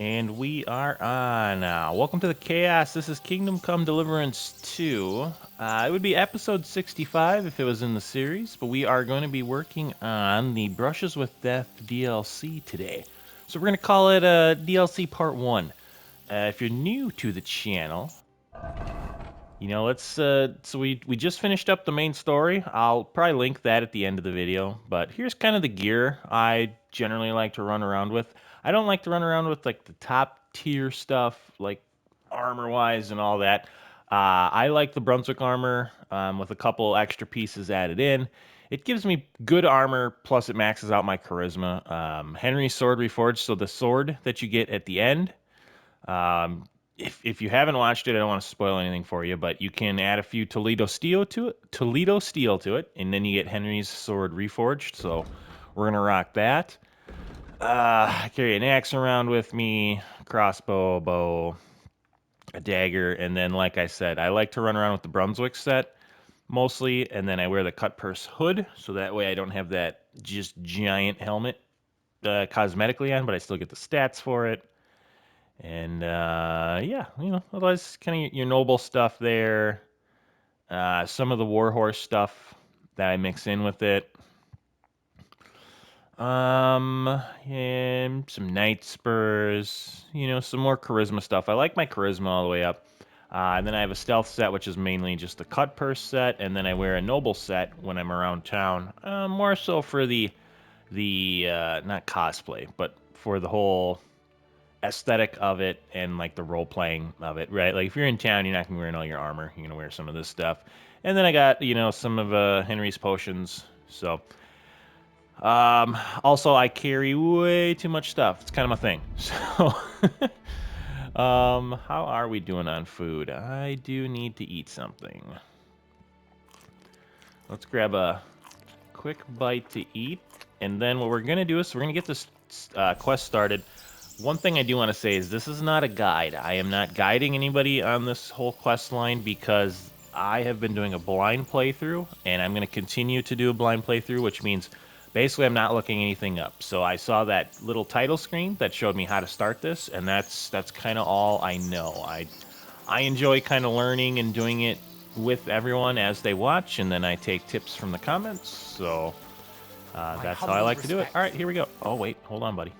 And we are on now. Welcome to the Chaos. This is Kingdom Come Deliverance 2. It would be episode 65 if it was in the series, but we are going to be working on the Brushes with Death DLC today. So we're going to call it DLC Part 1. If you're new to the channel, let's so we just finished up the main story. I'll probably link that at the end of the video, but here's kind of the gear I generally like to run around with. I don't like to run around with like the top tier stuff, like armor wise and all that. I like the Brunswick armor with a couple extra pieces added in. It gives me good armor, plus it maxes out my charisma. Henry's sword reforged, so the sword that you get at the end, um, if you haven't watched it, I don't want to spoil anything for you, but you can add a few Toledo steel to it, and then you get Henry's sword reforged. So we're gonna rock that. I carry an axe around with me, crossbow, bow, a dagger, and then like I said, I like to run around with the Brunswick set mostly, and then I wear the cut purse hood, so that way I don't have that just giant helmet cosmetically on, but I still get the stats for it. And yeah, otherwise kind of your noble stuff there. Some of the warhorse stuff that I mix in with it. And some knight spurs, some more charisma stuff. I like my charisma all the way up. And then I have a stealth set, which is mainly just the cut purse set, and then I wear a noble set when I'm around town. More so for the not cosplay, but for the whole aesthetic of it and like the role playing of it, right? Like if you're in town, you're not gonna be wearing all your armor. You're gonna wear some of this stuff. And then I got some of Henry's potions. So also I carry way too much stuff. It's kind of my thing. So how are we doing on food? I do need to eat something. Let's grab a quick bite to eat, and then what we're gonna do is we're gonna get this quest started. One thing I do want to say is this is not a guide. I am not guiding anybody on this whole quest line because I have been doing a blind playthrough, and I'm going to continue to do a blind playthrough, which means basically I'm not looking anything up. So I saw that little title screen that showed me how to start this, and that's kind of all I know. I enjoy kind of learning and doing it with everyone as they watch, and then I take tips from the comments. So that's how I like to do it. All right, here we go. Oh, wait, hold on, buddy.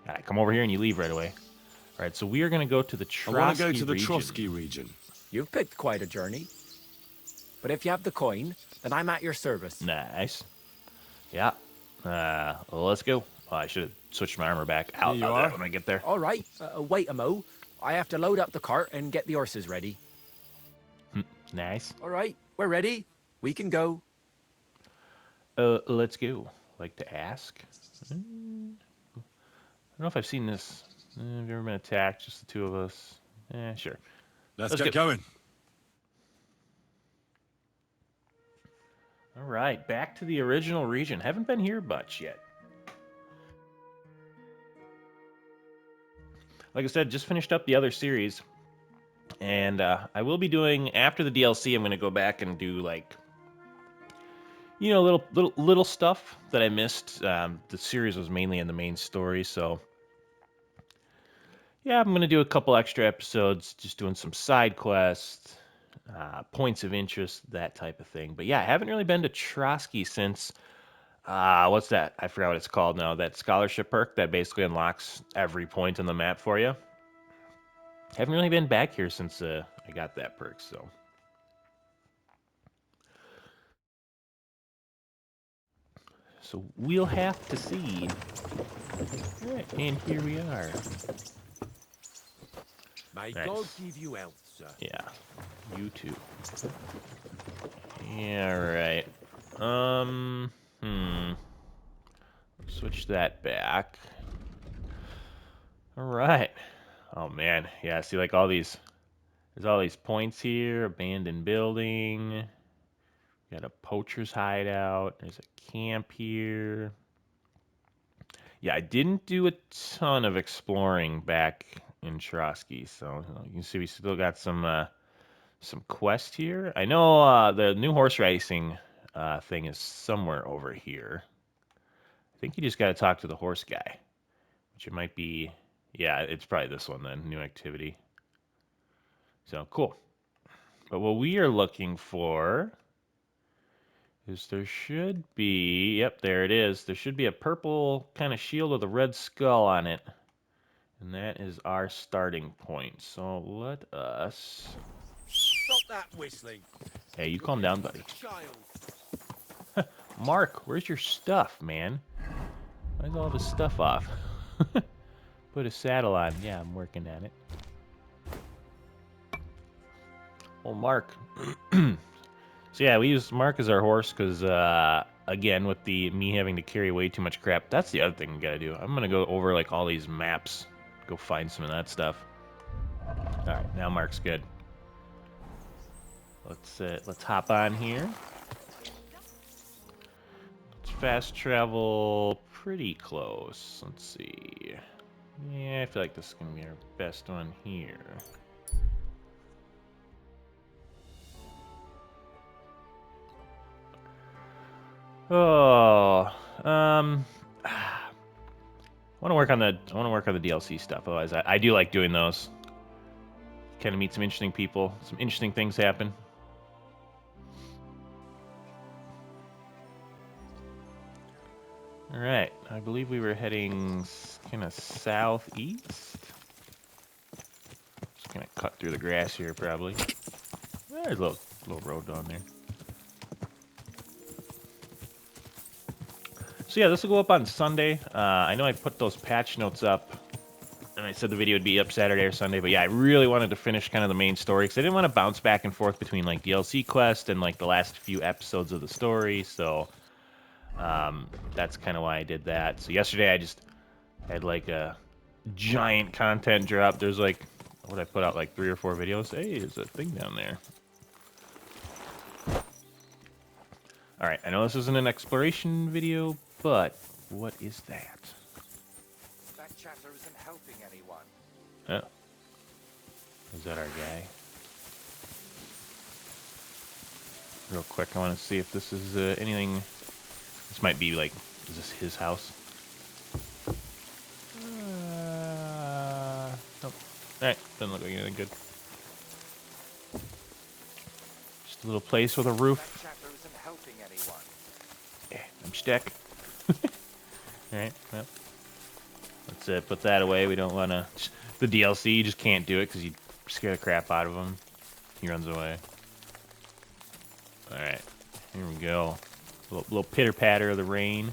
All right, come over here and you leave right away. All right, so we are going to go to the Trotsky region. I want to go to the Trotsky region. You've picked quite a journey. But if you have the coin, then I'm at your service. Nice. Yeah. Well, let's go. Oh, I should have switched my armor back out Here you are. when I get there. All right. Wait a mo. I have to load up the cart and get the horses ready. Nice. All right. We're ready. We can go. Let's go. Like to ask. I don't know if I've seen this. Have you ever been attacked? Just the two of us. Sure. Let's get going. All right, back to the original region. Haven't been here much yet. Like I said, just finished up the other series. And I will be doing, after the DLC, I'm going to go back and do like, little stuff that I missed. The series was mainly in the main story, so yeah, I'm gonna do a couple extra episodes, just doing some side quests, points of interest, that type of thing. But yeah, I haven't really been to Trotsky since what's that? I forgot what it's called now. That scholarship perk that basically unlocks every point on the map for you. Haven't really been back here since I got that perk, so. So we'll have to see. All right, and here we are. May Nice. God give you health, sir. Yeah, you too. Yeah, right. Switch that back. All right. Oh man, yeah. See, like there's all these points here. Abandoned building. Got a poacher's hideout. There's a camp here. Yeah, I didn't do a ton of exploring back in Trotsky, so you can see we still got some quest here. I know the new horse racing thing is somewhere over here. I think you just got to talk to the horse guy, which it might be. Yeah, it's probably this one then. New activity. So cool. But what we are looking for is there should be, yep, there it is. There should be a purple kind of shield with a red skull on it. And that is our starting point. So let us... Stop that whistling. Hey, you You're calm down, being buddy. like a child. Mark, where's your stuff, man? Why's all this stuff off? Put a saddle on. Yeah, I'm working at it. Well, Mark. So yeah, we use Mark as our horse because, again, with me having to carry way too much crap, that's the other thing we gotta do. I'm gonna go over like all these maps, go find some of that stuff. All right, now Mark's good. Let's hop on here. Let's fast travel pretty close. Let's see. Yeah, I feel like this is gonna be our best one here. Oh, I want to work on the DLC stuff. Otherwise, I do like doing those. Kind of meet some interesting people. Some interesting things happen. All right, I believe we were heading kind of southeast. Just gonna cut through the grass here, probably. There's a little road down there. So yeah, this will go up on Sunday. I know I put those patch notes up, and I said the video would be up Saturday or Sunday, but yeah, I really wanted to finish kind of the main story, because I didn't want to bounce back and forth between like DLC quest and like the last few episodes of the story, so that's kind of why I did that. So yesterday I just had like a giant content drop. There's like, what did I put out, like 3 or 4 videos? Hey, there's a thing down there. Alright, I know this isn't an exploration video, but what is that? That chatter isn't helping anyone. Oh. Is that our guy? Real quick, I want to see if this is anything... This might be like, is this his house? Nope. Alright, doesn't look like anything good. Just a little place with a roof. That chatter isn't helping anyone. Yeah, I'm stuck. Alright, well. Let's put that away. We don't want to... The DLC, you just can't do it because you scare the crap out of him. He runs away. Alright, here we go. Little pitter-patter of the rain.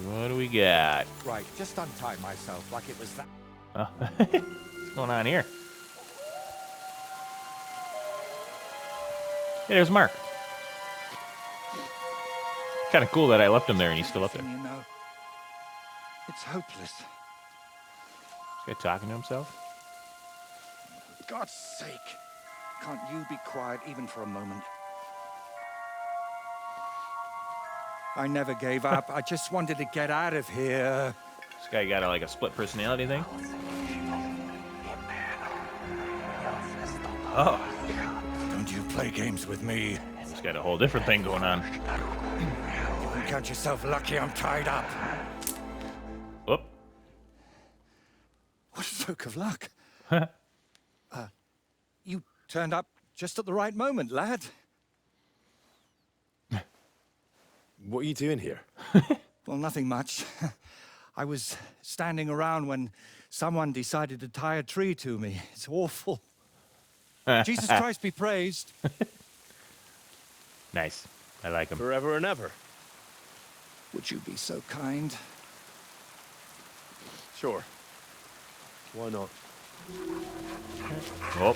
What do we got? Right, just untie myself like it was that. Oh. What's going on here? Hey, there's Mark. Kind of cool that I left him there and he's still up there. You know, it's hopeless. This guy talking to himself? For God's sake, can't you be quiet even for a moment? I never gave up. I just wanted to get out of here. This guy got like a split personality thing? Oh. Don't you play games with me. He's got a whole different thing going on. You count yourself lucky I'm tied up. Whoop. What a stroke of luck. You turned up just at the right moment, lad. What are you doing here? Well, nothing much. I was standing around when someone decided to tie a tree to me. It's awful. Jesus Christ be praised. Nice. I like him. Forever and ever. Would you be so kind? Sure. Why not? Oh.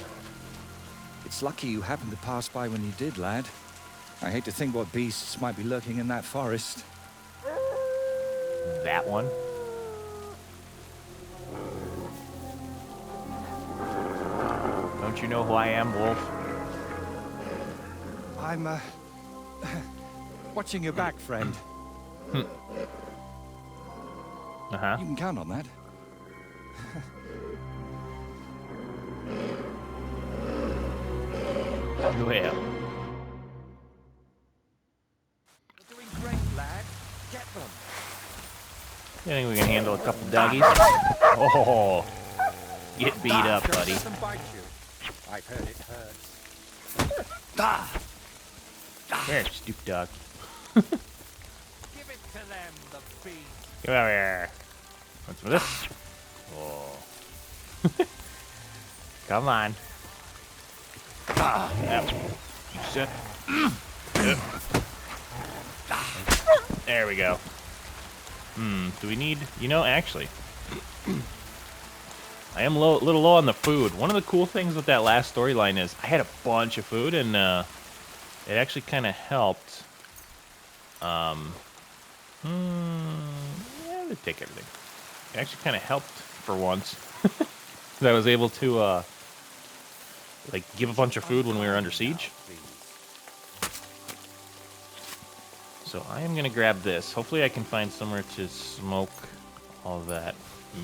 It's lucky you happened to pass by when you did, lad. I hate to think what beasts might be lurking in that forest. That one? Don't you know who I am, Wolf? I'm, watching your back, friend. Uh-huh. You can count on that. Well. You're doing great, lad. Get them. I think we can handle a couple doggies. Oh, get beat up, buddy. Let them bite you. I've heard it hurts. Here, stupid dog. Give it to them, the beast. Come over here. What's with this? Oh. Come on. Yep. You sit. Yep. There we go. Do we need... You know, actually... I am a little low on the food. One of the cool things with that last storyline is I had a bunch of food, and it actually kind of helped. Yeah, they take everything. It actually kind of helped for once. I was able to, like, give a bunch of food when we were under siege. So I am going to grab this. Hopefully I can find somewhere to smoke all that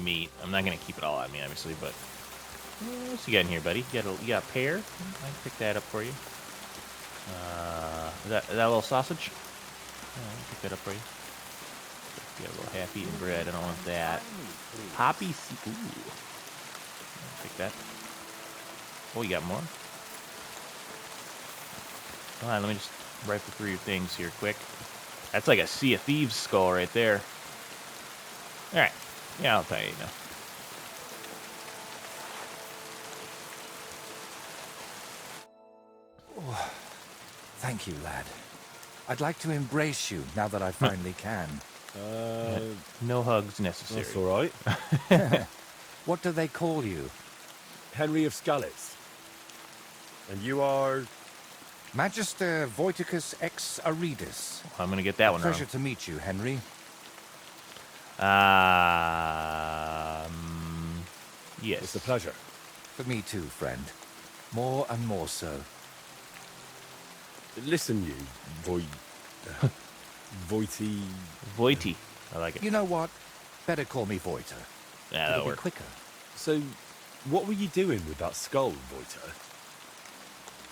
meat. I'm not going to keep it all on me, obviously, but... What's you got in here, buddy? You got a pear? I can pick that up for you. Is that a little sausage? I can pick that up for you. Get a little half-eaten bread. I don't want that. Poppy seed. Ooh. I'll pick that. Oh, you got more? Come on, let me just rifle through your things here quick. That's like a Sea of Thieves skull right there. Alright. Yeah, I'll tell you now. Oh, thank you, lad. I'd like to embrace you now that I finally can. No hugs necessary. That's all right. What do they call you? Henry of Scallis. And you are... Magister Voiticus ex Aridus. I'm gonna get that one wrong. Pleasure to meet you, Henry. Yes. It's a pleasure. For me too, friend. More and more so. Listen, you, Voity... Voity. I like it. You know what? Better call me Voiter. Yeah, It'll that'll be work. quicker. So, what were you doing with that skull, Voiter?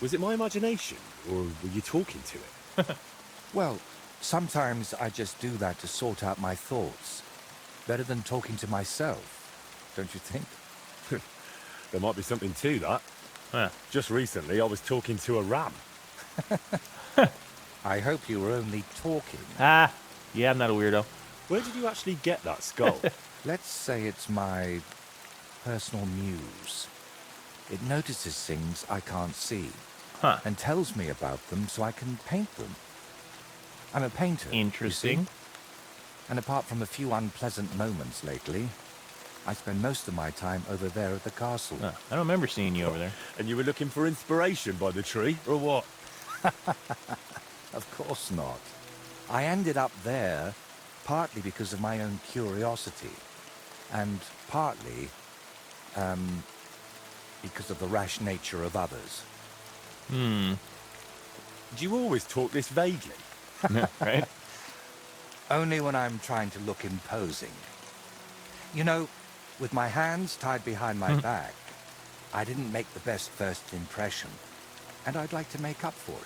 Was it my imagination, or were you talking to it? Well, sometimes I just do that to sort out my thoughts. Better than talking to myself, don't you think? There might be something to that. Huh. Just recently, I was talking to a ram. I hope you were only talking. Ah, yeah, I'm not a weirdo. Where did you actually get that skull? Let's say it's my personal muse. It notices things I can't see Huh. and tells me about them so I can paint them. I'm a painter. you see. Interesting. And apart from a few unpleasant moments lately, I spend most of my time over there at the castle. Huh. I don't remember seeing you over there. And you were looking for inspiration by the tree, or what? Of course not. I ended up there partly because of my own curiosity, and partly because of the rash nature of others. Hmm. Do you always talk this vaguely? Right? Only when I'm trying to look imposing. You know, with my hands tied behind my back, I didn't make the best first impression, and I'd like to make up for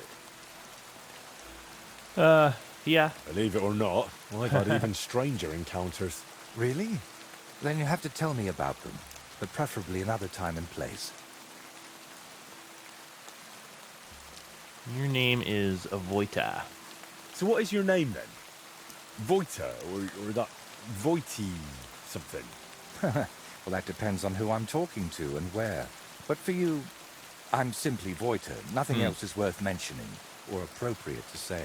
it. Yeah. Believe it or not, I've had even stranger encounters. Really? Then you have to tell me about them, but preferably another time and place. Your name is Voita. So what is your name then? Voita, or that Voity something? Well, that depends on who I'm talking to and where. But for you, I'm simply Voiter. Nothing else is worth mentioning or appropriate to say.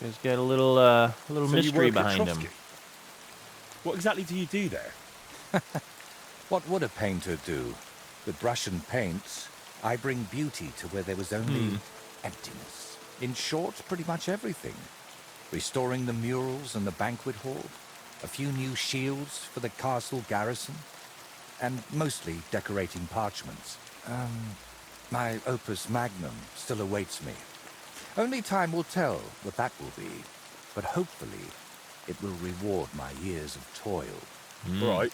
He's got a little So you mystery work at behind him. Trotsky? What exactly do you do there? What would a painter do? With brush and paints, I bring beauty to where there was only emptiness. In short, pretty much everything. Restoring the murals and the banquet hall, a few new shields for the castle garrison, and mostly decorating parchments. My opus magnum still awaits me. Only time will tell what that will be, but hopefully it will reward my years of toil. Right.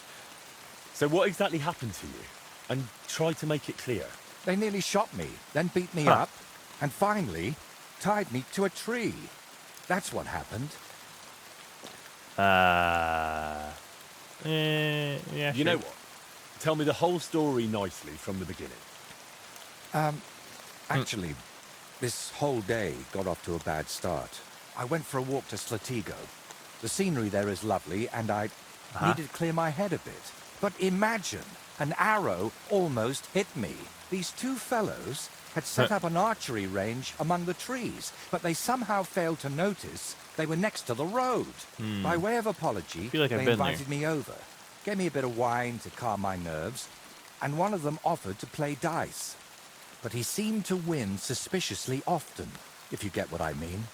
So what exactly happened to you? And try to make it clear. They nearly shot me, then beat me up, and finally tied me to a tree. That's what happened. Yeah, You sure. know what? Tell me the whole story nicely from the beginning. Actually, this whole day got off to a bad start. I went for a walk to Slatigo. The scenery there is lovely, and I needed to clear my head a bit. But imagine, an arrow almost hit me. These two fellows had set up an archery range among the trees, but they somehow failed to notice they were next to the road. By way of apology, Feel like I've they been there. invited me over, gave me a bit of wine to calm my nerves, and one of them offered to play dice. But he seemed to win suspiciously often, if you get what I mean.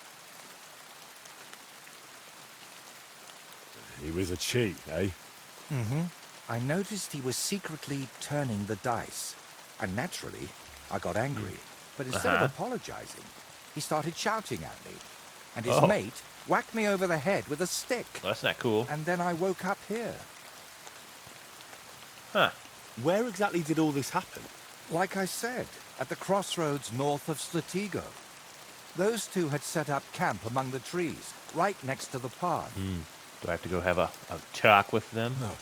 He was a cheat, eh? I noticed he was secretly turning the dice, and naturally, I got angry. But instead of apologizing, he started shouting at me, and his mate whacked me over the head with a stick. Well, that's not cool. And then I woke up here. Huh. Where exactly did all this happen? Like I said, at the crossroads north of Slatigo. Those two had set up camp among the trees, right next to the path. Do I have to go have a talk with them? Oh,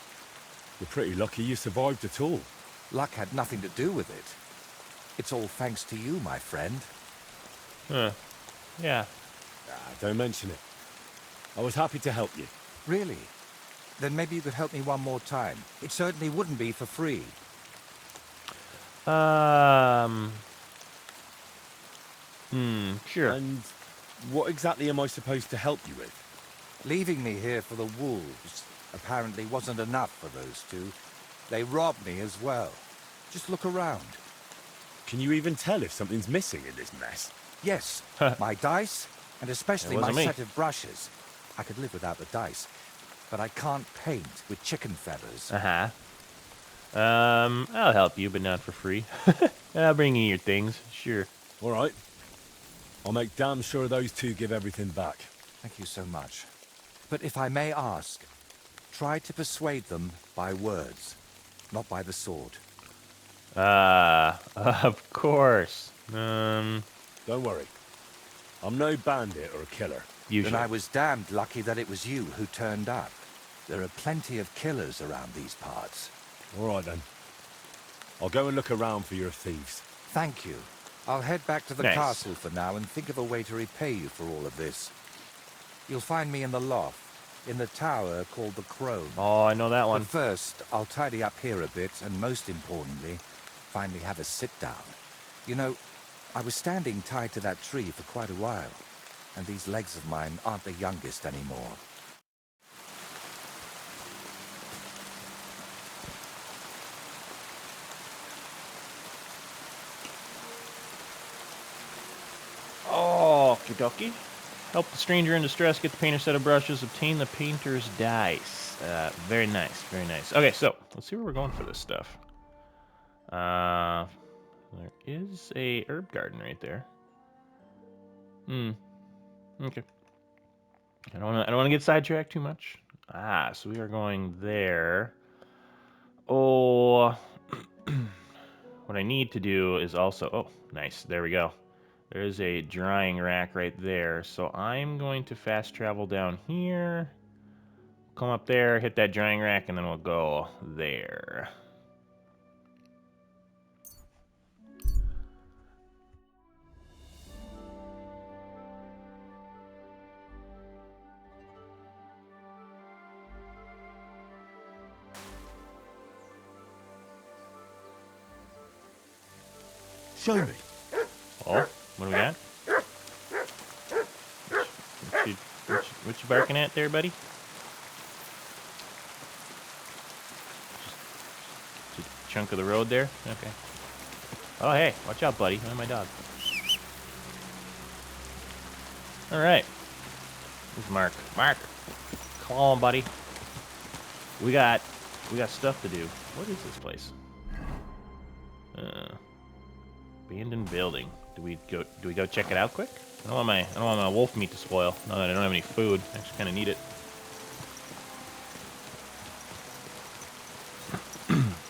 you're pretty lucky you survived at all. Luck had nothing to do with it. It's all thanks to you, my friend. Huh. Yeah. Don't mention it. I was happy to help you. Really? Then maybe you could help me one more time. It certainly wouldn't be for free. Sure. And what exactly am I supposed to help you with? Leaving me here for the wolves apparently wasn't enough for those two. They robbed me as well. Just look around. Can you even tell if something's missing in this mess? Yes, my dice, and especially It my wasn't me. set of brushes. I could live without the dice, but I can't paint with chicken feathers. I'll help you, but not for free. I'll bring you your things, sure. All right. I'll make damn sure those two give everything back. Thank you so much. But if I may ask, try to persuade them by words, not by the sword. Of course. Don't worry. I'm no bandit or a killer. Usually. Then I was damned lucky that it was you who turned up. There are plenty of killers around these parts. All right, then. I'll go and look around for your thieves. Thank you. I'll head back to the Nice. castle for now and think of a way to repay you for all of this. You'll find me in the loft, in the tower called the Crone. Oh, I know that one. But first, I'll tidy up here a bit, and most importantly, finally have a sit-down. You know, I was standing tied to that tree for quite a while, and these legs of mine aren't the youngest anymore. Okie dokie. Help the stranger in distress, get the painter's set of brushes, obtain the painter's dice. Very nice, very nice. Okay, so let's see where we're going for this stuff. There is a herb garden right there. Okay. I don't want to get sidetracked too much. So we are going there. Oh, what I need to do is also. Oh, nice. There we go. There is a drying rack right there. So I'm going to fast travel down here. Come up there, hit that drying rack, and then we'll go there. Show me. Oh, what do we got? What you barking at there, buddy? Just a chunk of the road there? Okay. Oh, hey, watch out, buddy. I'm my dog. All right. Where's Mark? Mark, come on, buddy. We got stuff to do. What is this place? Abandoned building. Do we go check it out quick? I don't want my wolf meat to spoil. Now that I don't have any food, I actually kind of need it.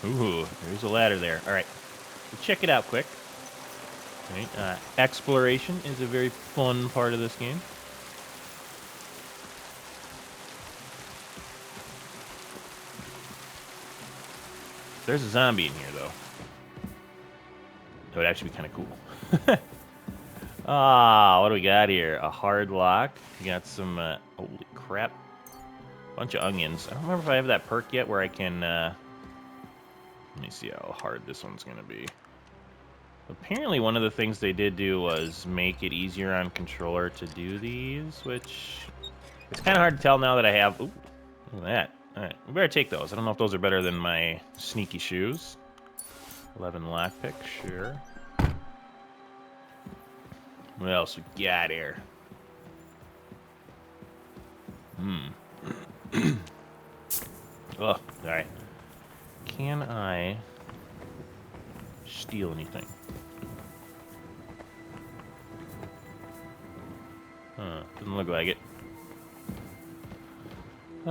Ooh, there's a ladder there. All right, let's check it out quick. All right, exploration is a very fun part of this game. There's a zombie in here, though. That would actually be kind of cool. Ah, what do we got here? A hard lock. We got some, holy crap. Bunch of onions. I don't remember if I have that perk yet where I can, let me see how hard this one's gonna be. Apparently one of the things they did do was make it easier on controller to do these, which it's kind of hard to tell now that I have, ooh, look at that. Alright, we better take those. I don't know if those are better than my sneaky shoes. 11 lockpick, sure. What else we got here? Oh, alright. Can I steal anything? Huh, doesn't look like it. It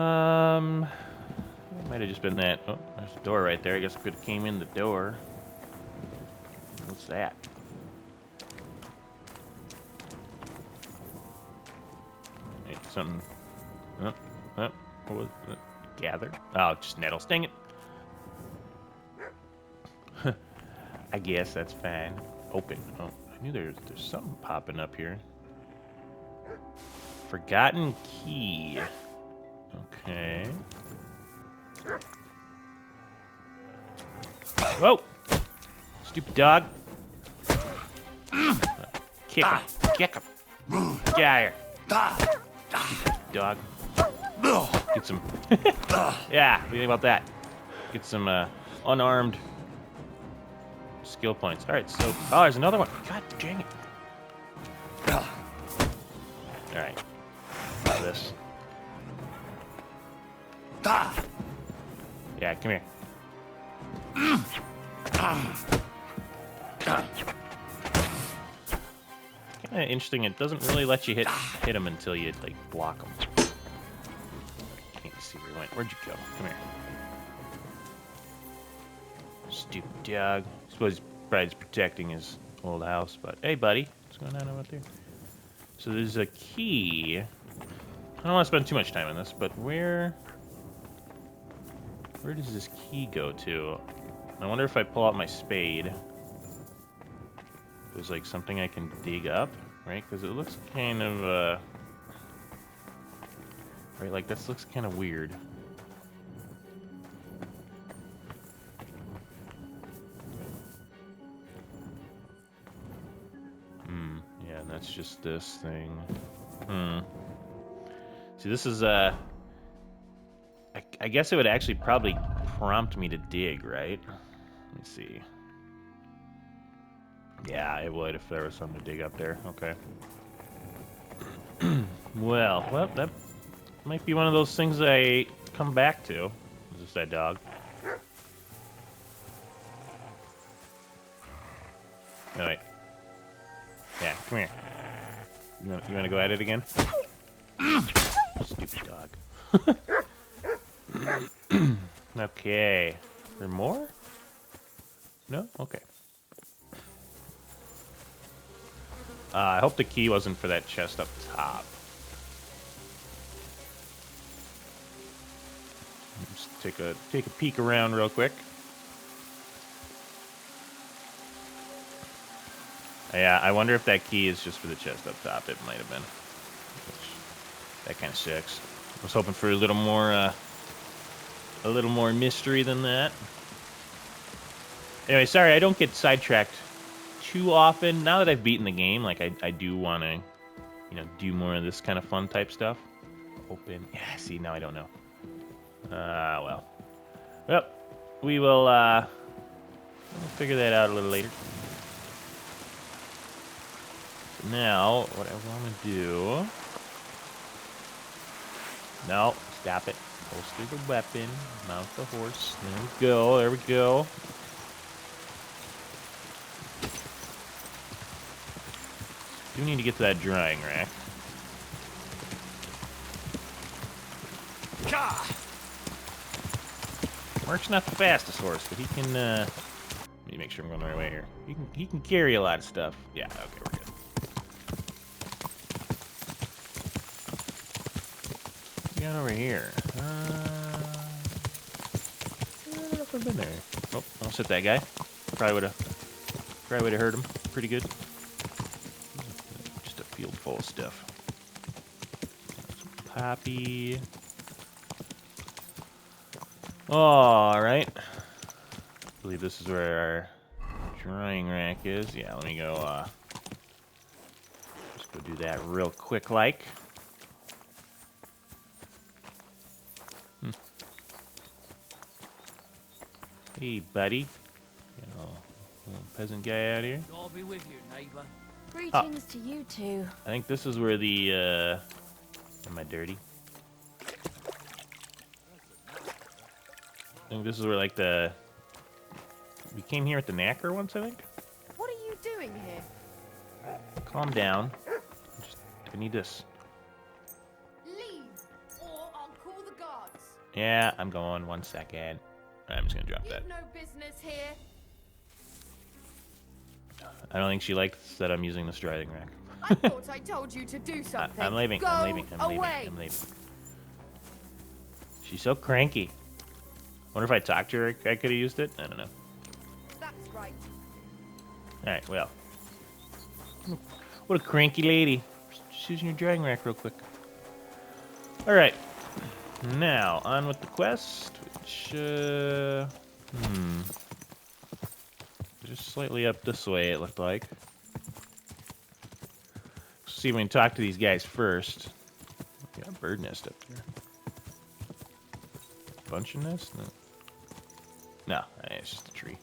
might have just been that. Oh, there's a door right there. I guess I could have came in the door. What's that? Hey, something. What was it? Gather? Oh, just nettles. Dang it. I guess that's fine. Open. Oh, I knew there's something popping up here. Forgotten key. Okay. Whoa! Stupid dog. Kick him. Kick him. Get out of here. Stupid dog. Get some. Yeah, what do you think about that? Get some unarmed skill points. Alright, so. Oh, there's another one. God dang it. Alright. This. Yeah, come here. Kind of interesting. It doesn't really let you hit him until you like block him. Can't see where he went. Where'd you go? Come here. Stupid dog. I suppose he's probably just protecting his old house. But hey, buddy, what's going on over there? So there's a key. I don't want to spend too much time on this, but where does this key go to? I wonder if I pull out my spade, there's like something I can dig up, right? Because it looks kind of, right, like this looks kind of weird. Yeah, that's just this thing. See, this is, I guess it would actually probably prompt me to dig, right? Let me see. Yeah, it would if there was something to dig up there. Okay. Well, that might be one of those things I come back to. Is this that dog? Oh, wait. Yeah, come here. You want to go at it again? Stupid dog. Okay. Is there more? No? Okay. I hope the key wasn't for that chest up top. Just take a peek around real quick. Yeah, I wonder if that key is just for the chest up top. It might have been. That kind of sucks. I was hoping for a little more mystery than that. Anyway, sorry, I don't get sidetracked too often. Now that I've beaten the game, like I do want to, do more of this kind of fun type stuff. Open. Yeah, see, now I don't know. Well, we will we'll figure that out a little later. So now, what I want to do... No, stop it. Holster the weapon. Mount the horse. There we go. There we go. Do need to get to that drying rack. Mark's not the fastest horse, but he can. Let me make sure I'm going the right way here. He can carry a lot of stuff. Yeah. Okay, we're good. What we got over here? I don't know if I've been there. Oh, almost hit that guy. Probably would have hurt him pretty good. Just a field full of stuff. Some poppy. All right. I believe this is where our drying rack is. Yeah, let me go. Just go do that real quick, like. Hey, buddy. You know, little peasant guy out here. God be with you, neighbor. Greetings to you two. I think this is where the, am I dirty? I think this is where, like, we came here at the knacker once, I think? What are you doing here? Calm down. I need this. Leave, or I'll call the guards. Yeah, I'm going. 1 second. I'm just gonna drop that. You've no business here. I don't think she likes that I'm using this drying rack. I thought I told you to do something. I'm leaving. Go I'm leaving. away. I'm leaving. She's so cranky. Wonder if I talked to her, I could have used it. I don't know. That's right. All right. Well, what a cranky lady. Just using your drying rack real quick. All right. Now on with the quest, which just slightly up this way. It looked like. See if we can talk to these guys first. Got a bird nest up there. Bunch of nests? No, it's just a tree.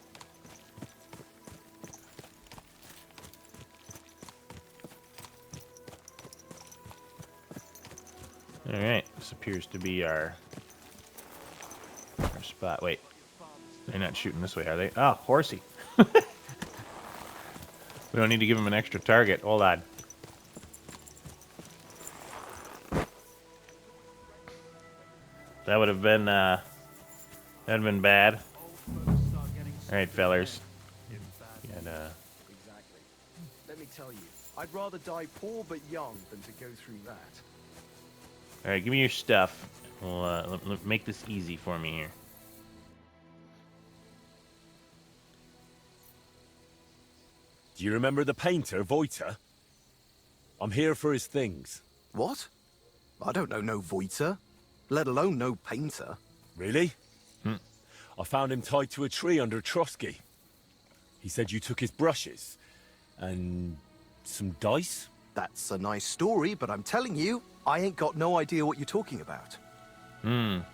Alright, this appears to be our spot. Wait, they're not shooting this way, are they? Oh, horsey. We don't need to give him an extra target. Hold on. That would have been, that'd have been bad. Alright, fellers. And, Exactly. Let me tell you, I'd rather die poor but young than to go through that. alright, give me your stuff. We'll, make this easy for me here. Do you remember the painter, Voiter? I'm here for his things. What? I don't know no Voiter, let alone no painter. Really? I found him tied to a tree under Trotsky. He said you took his brushes. And some dice? That's a nice story, but I'm telling you, I ain't got no idea what you're talking about. If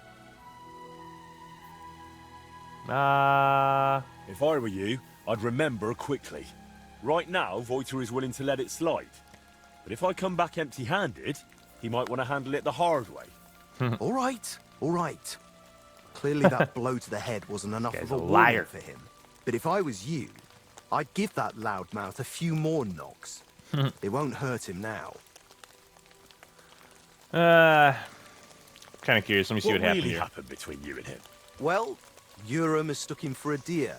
I were you, I'd remember quickly. Right now, Voiter is willing to let it slide. But if I come back empty-handed, he might want to handle it the hard way. All right, all right. Clearly that blow to the head wasn't enough Guy's of a a warning liar. for him. But if I was you, I'd give that loudmouth a few more knocks. It won't hurt him now. Kind of curious. Let me see what happened really here. happened between you and him? Well, Urim mistook him for a deer.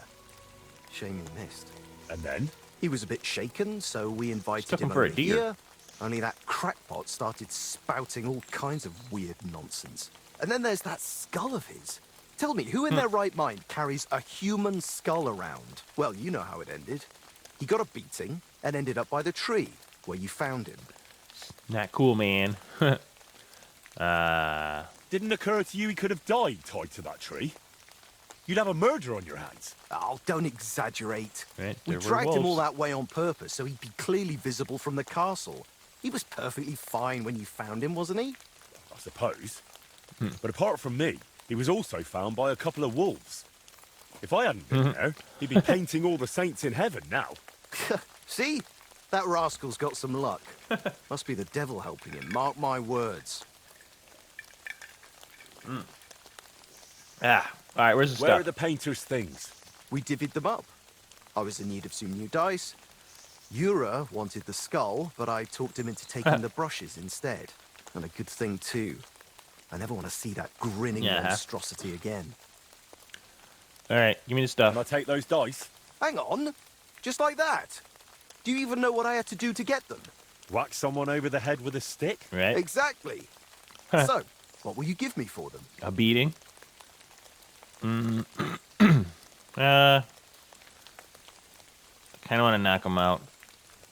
Shame he missed. And then? He was a bit shaken, so we invited Mistook him him for a over deer? here. Only that crackpot started spouting all kinds of weird nonsense. And then there's that skull of his. Tell me, who in their right mind carries a human skull around? Well, you know how it ended. He got a beating and ended up by the tree where you found him. Not cool, man. Didn't occur to you he could have died tied to that tree? You'd have a murder on your hands. Oh, don't exaggerate. Right, We there were dragged him all wolves. that way on purpose so he'd be clearly visible from the castle. He was perfectly fine when you found him, wasn't he? I suppose. But apart from me, he was also found by a couple of wolves. If I hadn't been there, he'd be painting all the saints in heaven now. See? That rascal's got some luck. Must be the devil helping him, mark my words. All right, where's the Where stuff? are the painter's things? We divvied them up. I was in need of some new dice. Ura wanted the skull, but I talked him into taking the brushes instead. And a good thing, too. I never want to see that grinning Yeah. monstrosity again. All right, give me the stuff. Can I take those dice? Hang on. Just like that. Do you even know what I had to do to get them? Whack someone over the head with a stick? Right, Exactly. So, what will you give me for them? a beating. I kind of want to knock him out.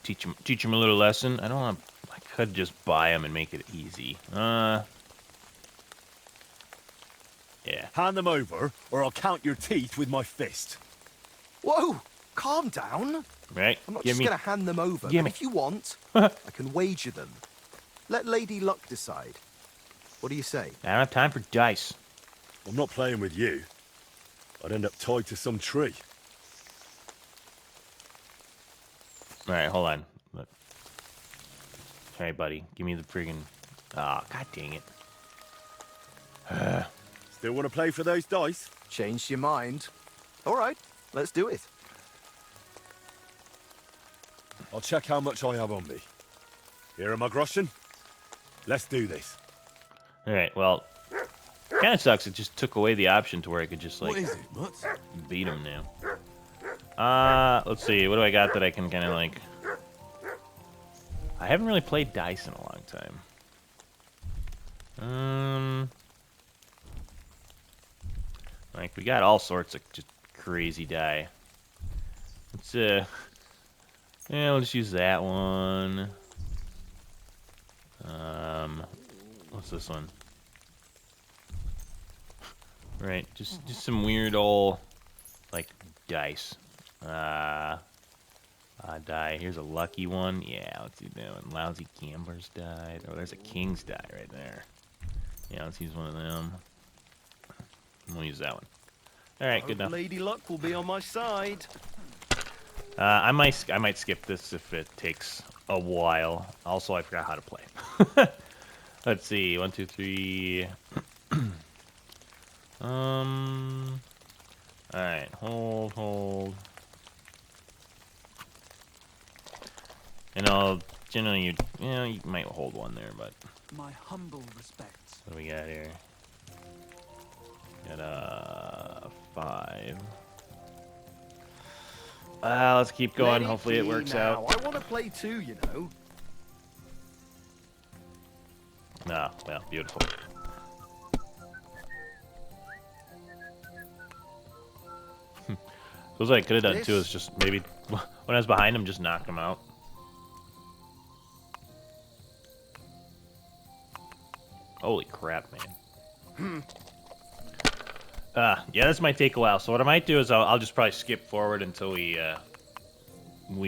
Teach him a little lesson. I don't want. I could just buy him and make it easy. Yeah. Hand them over, or I'll count your teeth with my fist. Whoa! Calm down. Right. I'm not Give just me. going to hand them over, Gimme. but if you want, I can wager them. Let Lady Luck decide. What do you say? I don't have time for dice. I'm not playing with you. I'd end up tied to some tree. All right, hold on. Look. All right, buddy. Give me the friggin'. Ah, god dang it. Still want to play for those dice? Changed your mind. All right, let's do it. I'll check how much I have on me. Here am I, groschen? Let's do this. All right. Well, kind of sucks. It just took away the option to where I could just like What is it, Mutz? beat him now. Let's see. What do I got that I can kind of like? I haven't really played dice in a long time. Like we got all sorts of just crazy die. Let's yeah, let's use that one. What's this one? Right, just some weird old like dice. Die. Here's a lucky one. Yeah, let's do that one. Lousy gambler's die. Oh, there's a king's die right there. Yeah, let's use one of them. We'll use that one. All right, good enough. Lady Luck will be on my side. I might skip this if it takes a while. Also, I forgot how to play. Let's see. 1, 2, 3. All right. Hold. And I'll generally you might hold one there, but My humble respects. what do we got here? Got a 5. Let's keep going. Let it Hopefully it be works now. out. I want to play too, you know. Ah, well, beautiful. Feels like I could have done too is just maybe when I was behind him, just knock him out. Holy crap, man. Yeah, this might take a while. So what I might do is I'll just probably skip forward until we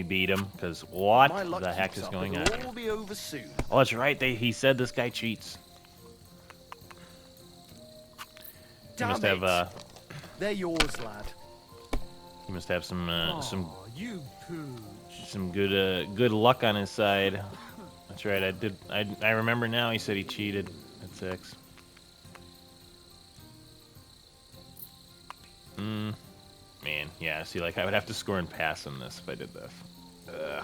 beat him. Because what My luck the heck keeps is up, going on it'll here? all be over soon. Oh, that's right. He said this guy cheats. He Damn must have it. They're yours, lad. he must have some Aw, you pooch. some good luck on his side. That's right. I remember now. He said he cheated at 6. Man, yeah. See, like I would have to score and pass on this if I did this. Ugh.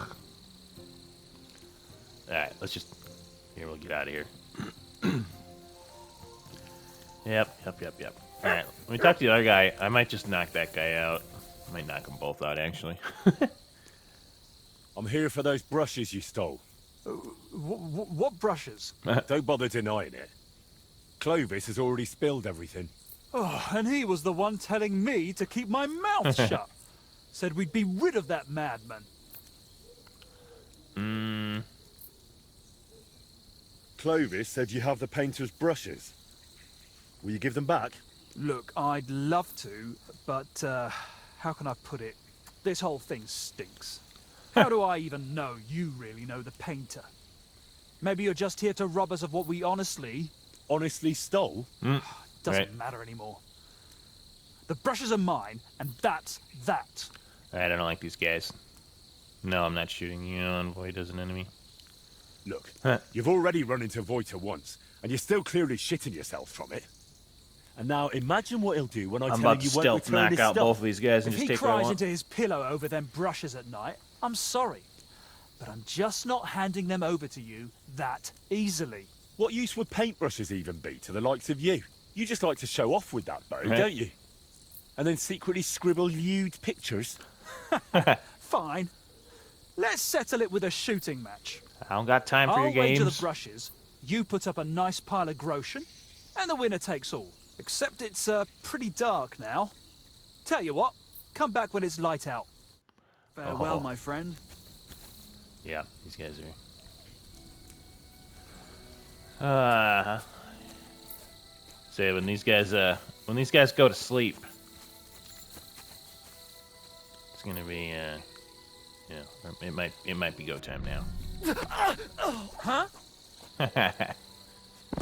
All right, let's just here. We'll get out of here. Yep. All right, let me talk to the other guy. I might just knock that guy out. I might knock them both out, actually. I'm here for those brushes you stole. What brushes? Don't bother denying it. Clovis has already spilled everything. Oh, and he was the one telling me to keep my mouth shut. Said we'd be rid of that madman. Clovis said you have the painter's brushes. Will you give them back? Look, I'd love to, but how can I put it? This whole thing stinks. How do I even know you really know the painter? Maybe you're just here to rob us of what we honestly Honestly stole? doesn't Right. matter anymore. The brushes are mine, and that's that. All right, I don't like these guys. No, I'm not shooting you on Void as an enemy. Look, Huh. you've already run into Voiter once, and you're still clearly shitting yourself from it. And now imagine what he'll do when I I'm tell about him to you won't stealth return knock his out stuff. both of these guys and If just he take what I cries want. into his pillow over them brushes at night, I'm sorry. But I'm just not handing them over to you that easily. What use would paintbrushes even be to the likes of you? You just like to show off with that bow, Right. don't you? And then secretly scribble lewd pictures. Fine. Let's settle it with a shooting match. I don't got time for I'll your wager the games. brushes, you put up a nice pile of groschen, and the winner takes all. Except it's pretty dark now. Tell you what, Come back when it's light out. Farewell, Oh. my friend. Yeah, these guys are. Say when these guys go to sleep, it's gonna be it might be go time now. Huh?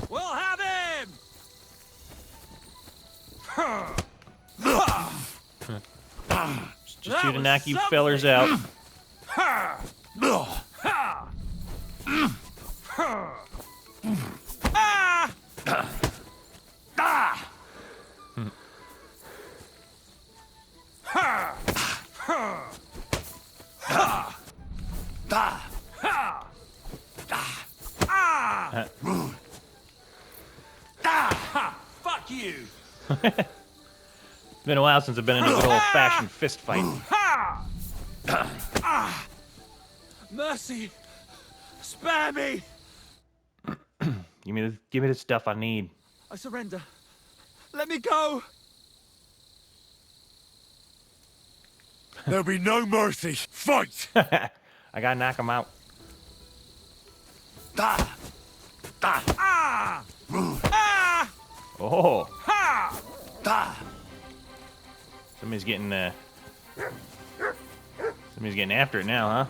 We'll have him! Just here to knock you fellers out. Fuck you! It's been a while since I've been in a good old-fashioned fist fight. Mercy! Spare me! Give me the stuff I need. I surrender. Let me go! There'll be no mercy. Fight! I gotta knock him out. Oh, somebody's getting after it now, huh?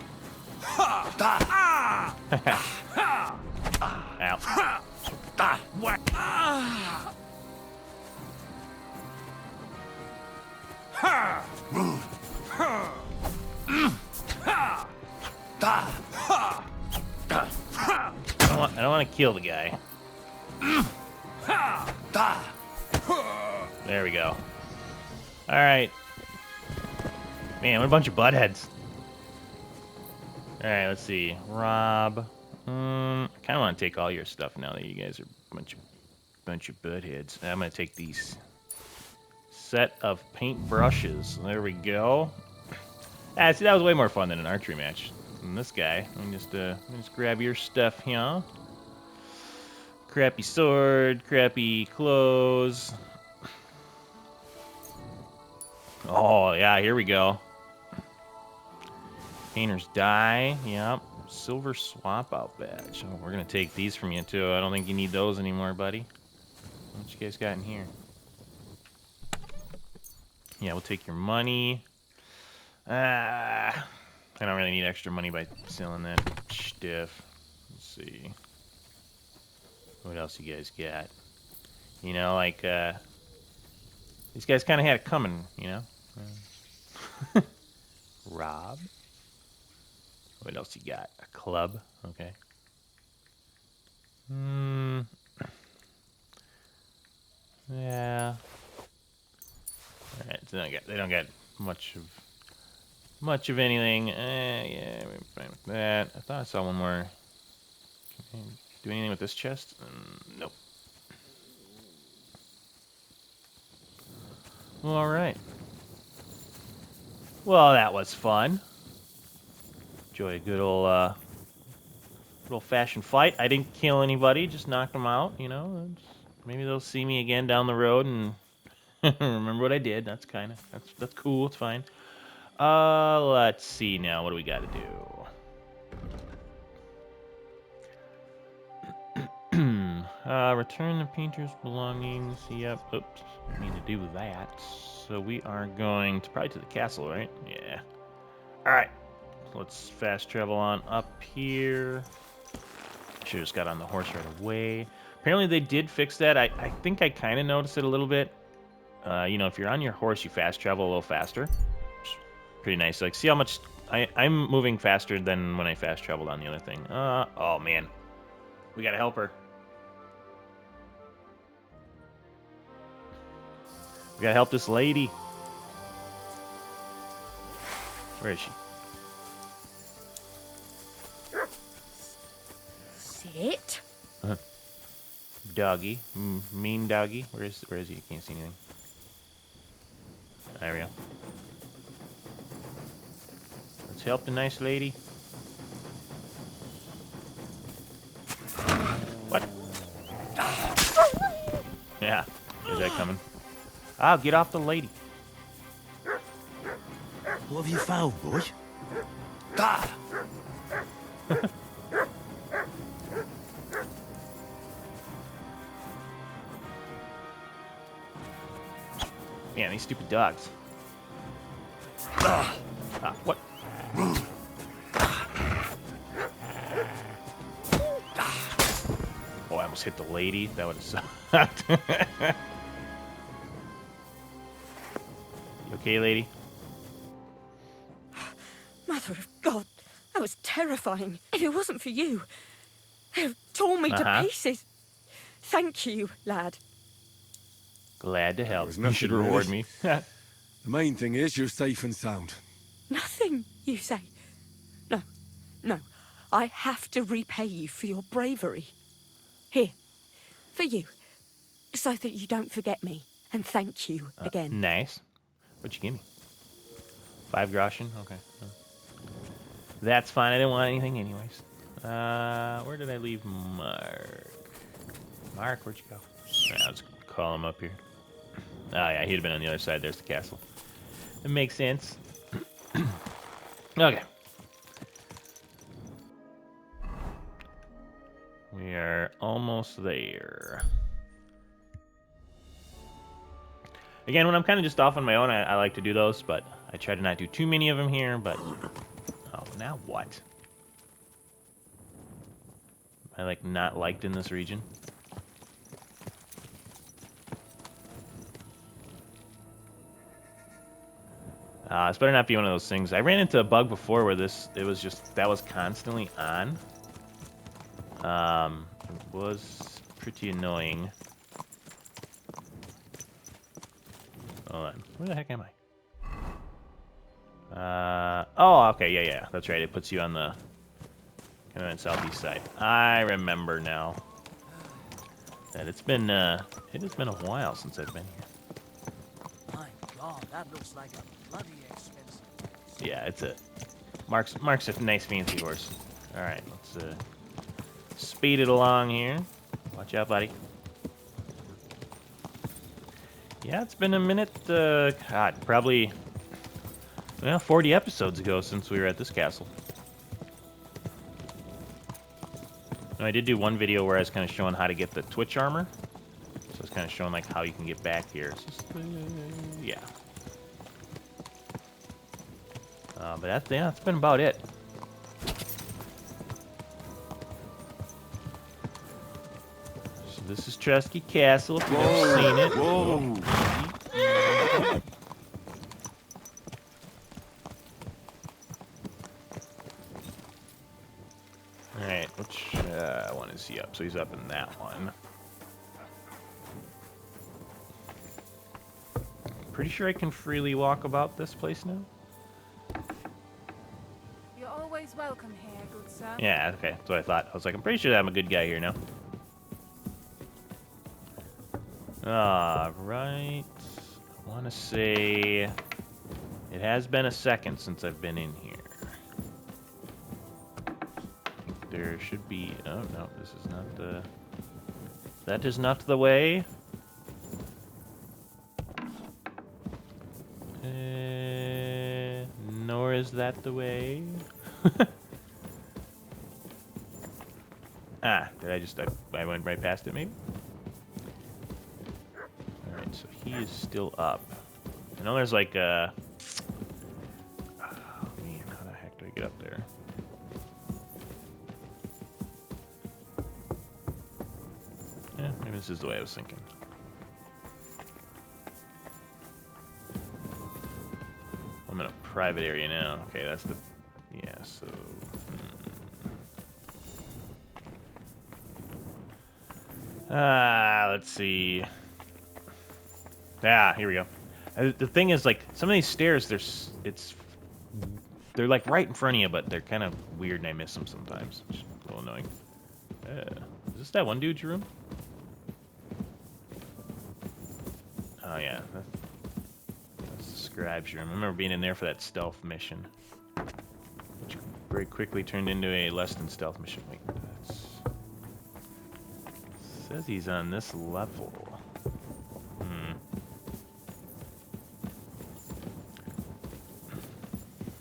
I don't want to kill the guy. There we go. All right. Man, what a bunch of buttheads. All right, let's see. Rob. I kind of want to take all your stuff now that you guys are a bunch of buttheads. I'm gonna take these set of paint brushes. There we go. See, that was way more fun than an archery match. And this guy, let me just grab your stuff here. Crappy sword, crappy clothes. Oh yeah, here we go. Painter's die. Yep. Silver swap out badge. Oh, we're gonna take these from you too. I don't think you need those anymore, buddy. What you guys got in here? Yeah, we'll take your money. I don't really need extra money by selling that stiff. Let's see. What else you guys got? You know, like, these guys kind of had it coming, you know? Rob. What else you got? A club? Okay. Yeah. Alright, so they don't got much of anything. Yeah, we're fine with that. I thought I saw one more. Can I do anything with this chest? Nope. All right. Well, that was fun. Enjoy a good old-fashioned fight. I didn't kill anybody, just knocked them out. You know, maybe they'll see me again down the road and remember what I did. That's cool. It's fine. Let's see now. What do we got to do? Return the painter's belongings. Yep. Oops. Need to do that. So we are going to probably to the castle, right? Yeah. All right. Let's fast travel on up here. Should have just got on the horse right away. Apparently they did fix that. I think I kind of noticed it a little bit. You know, if you're on your horse, you fast travel a little faster. Pretty nice. Like, see how much I'm moving faster than when I fast traveled on the other thing. Oh man, we gotta help her. We gotta help this lady. Where is she? Sit. Doggy, mean doggy. Where is he? I can't see anything. There we go. Let's help the nice lady. What? Yeah, here's that coming. I'll get off the lady. What have you found, boy? Ah! Man, these stupid dogs. Ah, what? Oh, I almost hit the lady. That would have sucked. You okay, lady? Mother of God, that was terrifying. If it wasn't for you, they'd have torn me to pieces. Thank you, lad. Glad to help. was You should nothing, reward really. me. The main thing is you're safe and sound. Nothing, you say? No, no. I have to repay you for your bravery. Here, for you, so that you don't forget me. And thank you again. Nice. What'd you give me? 5 groschen? Okay. That's fine. I didn't want anything anyways. Where did I leave Mark? Mark, where'd you go? Right, let's call him up here. Oh, yeah, he'd have been on the other side. There's the castle. It makes sense. Okay. We are almost there. Again, when I'm kind of just off on my own, I like to do those, but I try to not do too many of them here, but... Oh, now what? Am I, like, not liked in this region? This better not be one of those things. I ran into a bug before where it was just, that was constantly on. It was pretty annoying. Hold on. Where the heck am I? Oh, okay, yeah, that's right. It puts you on the kind of on southeast side. I remember now. That it has been a while since I've been here. My God, that looks like a bloody expensive. Yeah, it's a Mark's a nice fancy horse. All right, let's speed it along here. Watch out, buddy. Yeah, it's been a minute. God, probably 40 episodes ago since we were at this castle. I did do one video where I was kind of showing how to get the Twitch armor. So it's kind of showing like how you can get back here. It's just, yeah. But that's been about it. So this is Tresky Castle. If you've never seen it. Whoa! Alright, which one is he up? So he's up in that one. Pretty sure I can freely walk about this place now. You're always welcome here, good sir. Yeah, okay, that's what I thought. I was like, I'm pretty sure I'm a good guy here now. Alright. I want to say it has been a second since I've been in here. There should be... Oh, no, this is not the... That is not the way. Nor is that the way. Did I just... I went right past it, maybe? Alright, so he is still up. I know there's like a... Oh, man, how the heck do I get up there? Yeah, maybe this is the way I was thinking. I'm in a private area now. Okay, that's the... Yeah, so... Let's see. Here we go. The thing is, like, some of these stairs, they're like right in front of you, but they're kind of weird and I miss them sometimes. Which is a little annoying. Is this that one dude's room? Oh, yeah. That's the scribe's room. I remember being in there for that stealth mission. Which very quickly turned into a less than stealth mission. Wait, that's... Says he's on this level.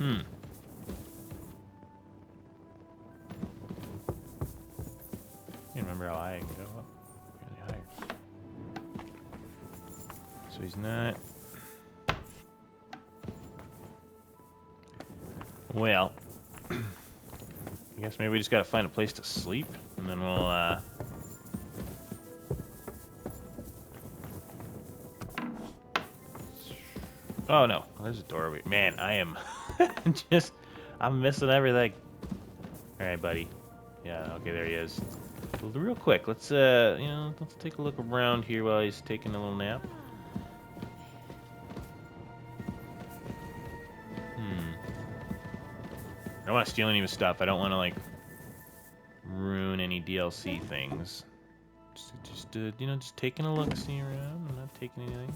Can't remember how high I can go up. Really high. So he's not. Well, I guess maybe we just gotta find a place to sleep, and then we'll, Oh no, there's a door. Man, I am I'm missing everything. All right, buddy. Yeah, okay, there he is. Well, real quick, let's let's take a look around here while he's taking a little nap. I don't want to steal any of his stuff. I don't want to like ruin any DLC things. Just taking a look, see around. I'm not taking anything.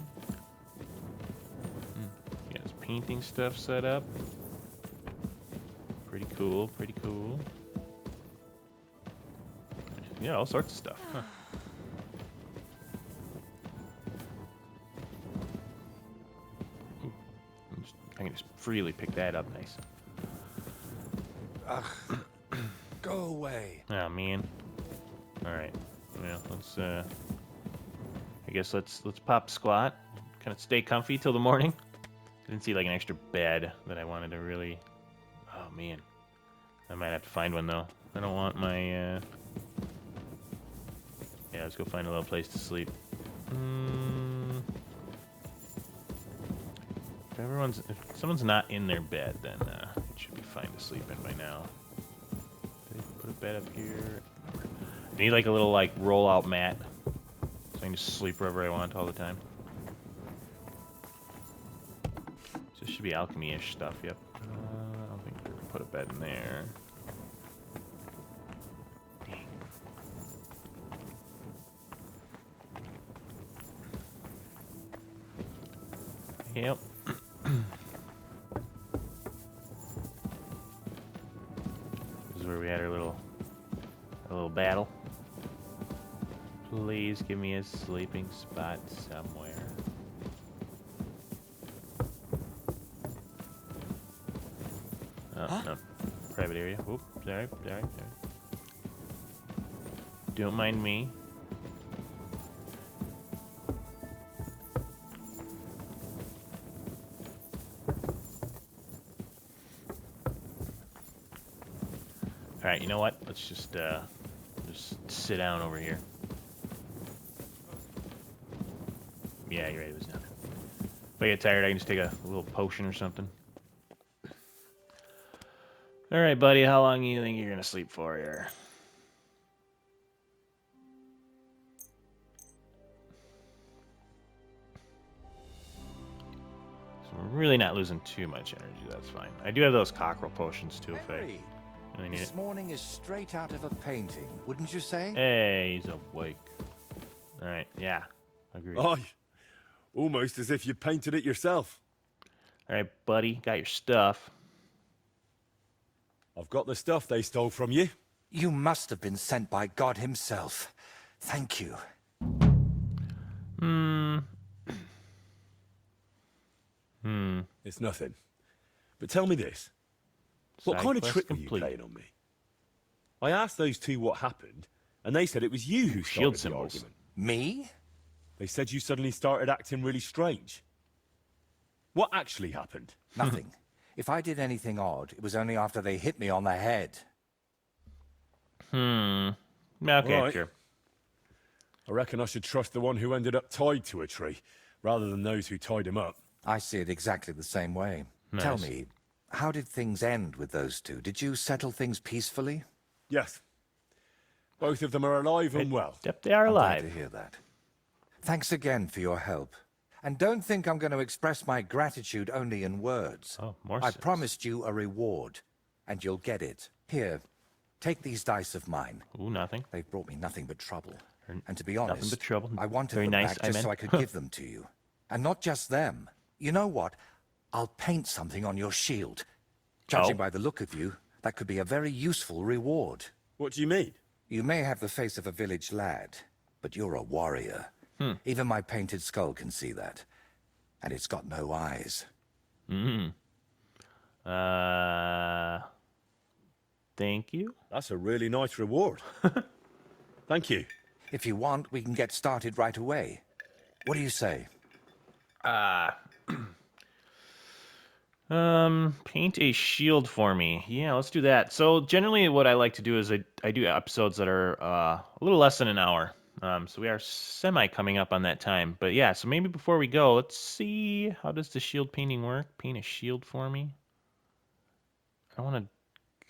Yeah, his painting stuff set up. Pretty cool, pretty cool. Yeah, all sorts of stuff. Huh. Ooh, I can just freely pick that up, nice. Ugh. Go away. Oh man. All right. Well, let's. I guess let's pop squat. Kind of stay comfy till the morning. I didn't see like an extra bed that I wanted to really. Oh man. I might have to find one though. I don't want my. Yeah, let's go find a little place to sleep. If someone's not in their bed, then it should be fine to sleep in by now. Did they put a bed up here? I need like a little like roll-out mat, so I can just sleep wherever I want all the time. So this should be alchemy-ish stuff. Yep. I don't think we're gonna put a bed in there. Yep. This is where we had our little battle. Please give me a sleeping spot somewhere. Oh, no. Private area. Oop, sorry. Don't mind me. All right, you know what? Let's just sit down over here. Yeah, you're right. It was nothing. If I get tired, I can just take a little potion or something. All right, buddy. How long do you think you're gonna sleep for here? So we're really not losing too much energy. That's fine. I do have those cockerel potions too, if I Henry, really need it. this morning is straight out of a painting, wouldn't you say? Hey, he's awake. All right, yeah, agreed. Aye. Almost as if you painted it yourself. All right, buddy, got your stuff. I've got the stuff they stole from you. You must have been sent by God himself. Thank you. It's nothing. But tell me this. What Side kind of quest trick complete. were you playing on me? I asked those two what happened, and they said it was you who Shield started the symbols. argument. Me? They said you suddenly started acting really strange. What actually happened? Nothing. If I did anything odd, it was only after they hit me on the head. Okay, Right. sure. I reckon I should trust the one who ended up tied to a tree, rather than those who tied him up. I see it exactly the same way. Nice. Tell me, how did things end with those two? Did you settle things peacefully? Yes. Both of them are alive and well. Yep, they are I'm glad alive. to hear that. Thanks again for your help. And don't think I'm going to express my gratitude only in words. Oh, more I sense. promised you a reward, and you'll get it. Here, take these dice of mine. Ooh, nothing. They've brought me nothing but trouble. Or And to be honest, nothing but trouble. I wanted Very them nice, back just so I could give them to you. And not just them. You know what? I'll paint something on your shield. Judging Oh. by the look of you, that could be a very useful reward. What do you mean? You may have the face of a village lad, but you're a warrior. Even my painted skull can see that. And it's got no eyes. Thank you. That's a really nice reward. Thank you. If you want, we can get started right away. What do you say? Paint a shield for me. Yeah, let's do that. So generally what I like to do is I do episodes that are a little less than an hour. So we are semi coming up on that time. But yeah, so maybe before we go, let's see, how does the shield painting work? Paint a shield for me. I want to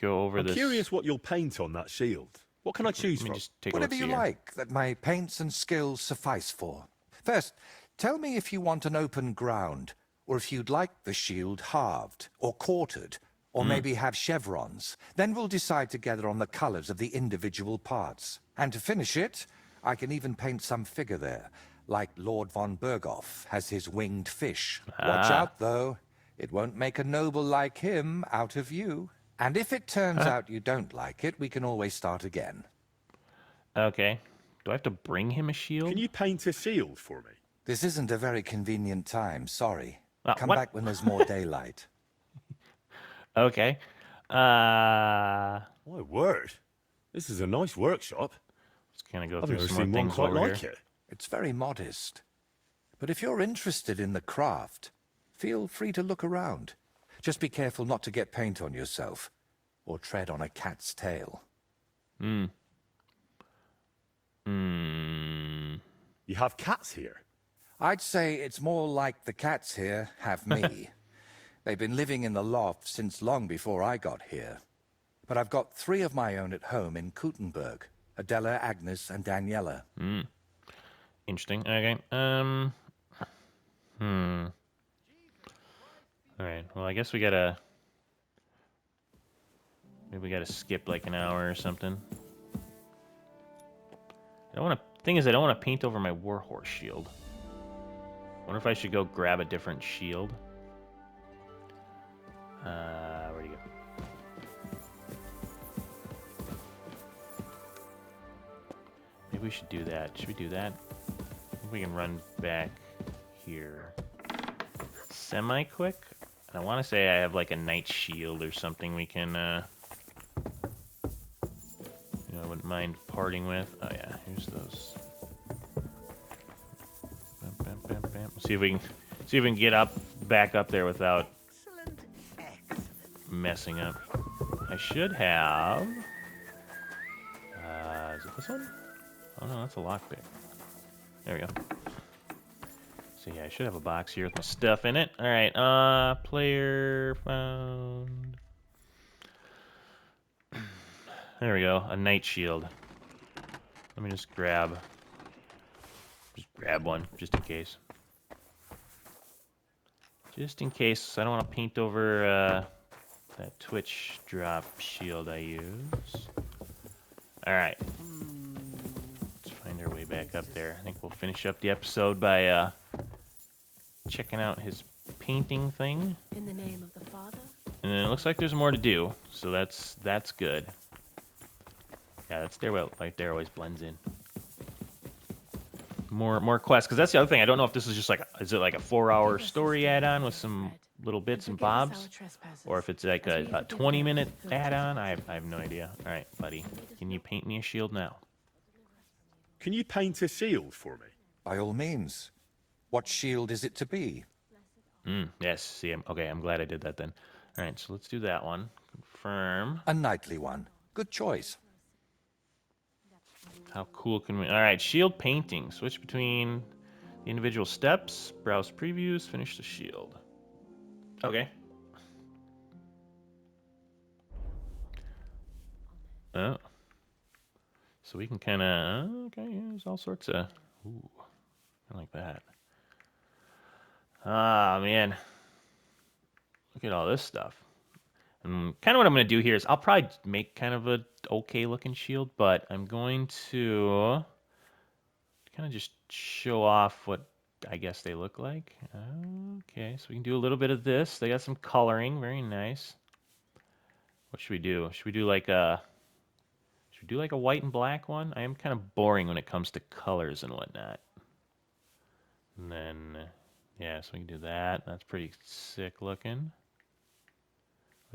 go over I'm this. curious what you'll paint on that shield. What can I choose Let me from? just take a Whatever look you here. like that my paints and skills suffice for. First, tell me if you want an open ground, or if you'd like the shield halved, or quartered, or maybe have chevrons. Then we'll decide together on the colors of the individual parts. And to finish it, I can even paint some figure there, like Lord von Berghoff has his winged fish. Watch out, though. It won't make a noble like him out of you. And if it turns out you don't like it, we can always start again. Okay. Do I have to bring him a shield? Can you paint a shield for me? This isn't a very convenient time, sorry. Come what? back when there's more daylight. Okay. My word. This is a nice workshop. Let's kind of go I've through never some more seen one things quite over like here. it. It's very modest. But if you're interested in the craft, feel free to look around. Just be careful not to get paint on yourself, or tread on a cat's tail. You have cats here. I'd say it's more like the cats here have me. They've been living in the loft since long before I got here. But I've got 3 of my own at home in Kuttenberg. Adela, Agnes, and Daniela. Interesting. Okay. All right. Well, I guess we gotta. Maybe we gotta skip like an hour or something. I don't want to. Thing is, I don't want to paint over my warhorse shield. Wonder if I should go grab a different shield. Where'd he go? Maybe we should do that. Should we do that? I think we can run back here semi-quick. I want to say I have like a night shield or something we can, I wouldn't mind parting with. Oh yeah, here's those. Bam, bam, bam, bam. See if we can get back up there without messing up. I should have. Is it this one? Oh no, that's a lockpick. There we go. So yeah, I should have a box here with my stuff in it. All right, player found. There we go, a night shield. Let me just grab one, just in case. Just in case, I don't want to paint over that Twitch drop shield I use. All right. Let's find our way back up there. I think we'll finish up the episode by checking out his painting thing. In the name of the Father? And then it looks like there's more to do, so that's good. Yeah, that stairwell right there always blends in. More quests, because that's the other thing. I don't know if this is just like, is it like a 4-hour story add-on with some little bits and bobs, or if it's like a 20-minute add-on. I have no idea. All right, buddy, can you paint me a shield now? Can you paint a shield for me? By all means. What shield is it to be? Yes. See, I'm glad I did that then. All right, so let's do that one. Confirm. A knightly one. Good choice. How cool can we... All right, shield painting. Switch between the individual steps. Browse previews. Finish the shield. Okay. Oh. So we can kind of... Okay, yeah, there's all sorts of... Ooh, I like that. Ah, man. Look at all this stuff. And kind of what I'm going to do here is I'll probably make kind of a okay looking shield, but I'm going to kind of just show off what I guess they look like. Okay, so we can do a little bit of this. They got some coloring, very nice. What should we do? Should we do like a white and black one? I am kind of boring when it comes to colors and whatnot. And then yeah, so we can do that. That's pretty sick looking.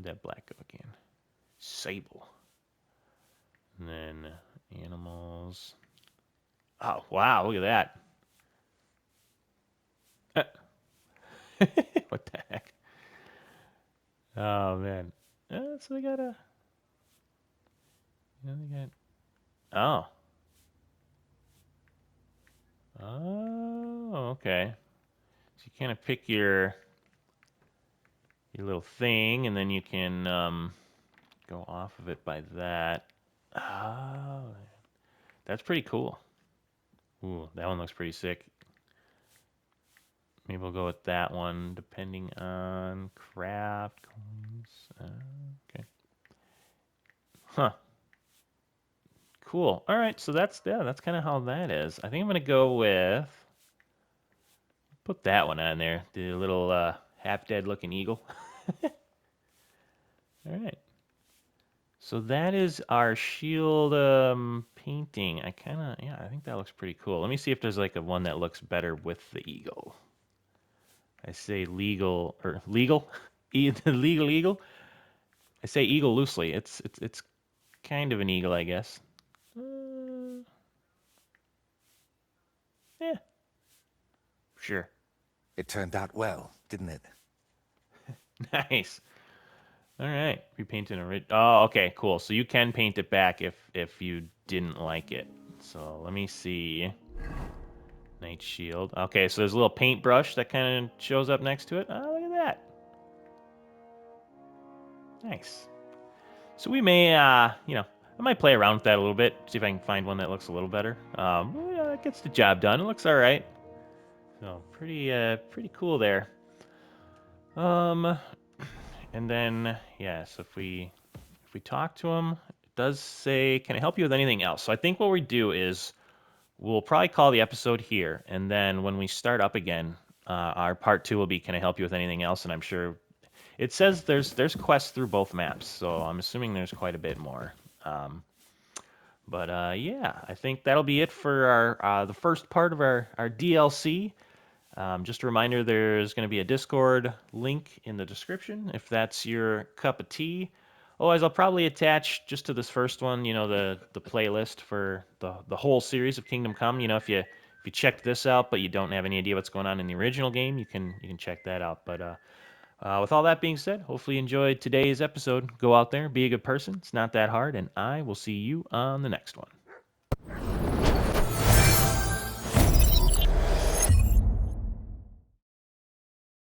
Where'd that black go again? Sable. And then animals. Oh, wow, look at that. What the heck? Oh, man. So they got a... they got... Oh. Oh, okay. So you kind of pick your little thing, and then you can go off of it by that. Oh, that's pretty cool. Ooh, that one looks pretty sick. Maybe we'll go with that one, depending on craft coins. Okay. Huh. Cool. All right, so that's kind of how that is. I think I'm gonna go with put that one on there, the little half dead looking eagle. All right. So that is our shield painting. I think that looks pretty cool. Let me see if there's like a one that looks better with the eagle. I say legal or legal, the legal eagle. I say eagle loosely. It's kind of an eagle, I guess. Yeah, sure. It turned out well, didn't it? Nice. All right, repainting a Oh, okay, cool. So you can paint it back if you didn't like it. So let me see. Knight shield. Okay, so there's a little paintbrush that kind of shows up next to it. Oh, look at that. Nice. So we may, I might play around with that a little bit, see if I can find one that looks a little better. Yeah, it gets the job done. It looks all right. So pretty cool there. And then so if we talk to him, it does say, "Can I help you with anything else?" So I think what we do is we'll probably call the episode here, and then when we start up again, our part 2 will be, "Can I help you with anything else?" And I'm sure it says there's quests through both maps, so I'm assuming there's quite a bit more. But yeah, I think that'll be it for our the first part of our DLC. Just a reminder, there's going to be a Discord link in the description if that's your cup of tea. Otherwise, I'll probably attach just to this first one, the playlist for the whole series of Kingdom Come. If you checked this out but you don't have any idea what's going on in the original game, you can check that out. But with all that being said, hopefully you enjoyed today's episode. Go out there, be a good person. It's not that hard, and I will see you on the next one.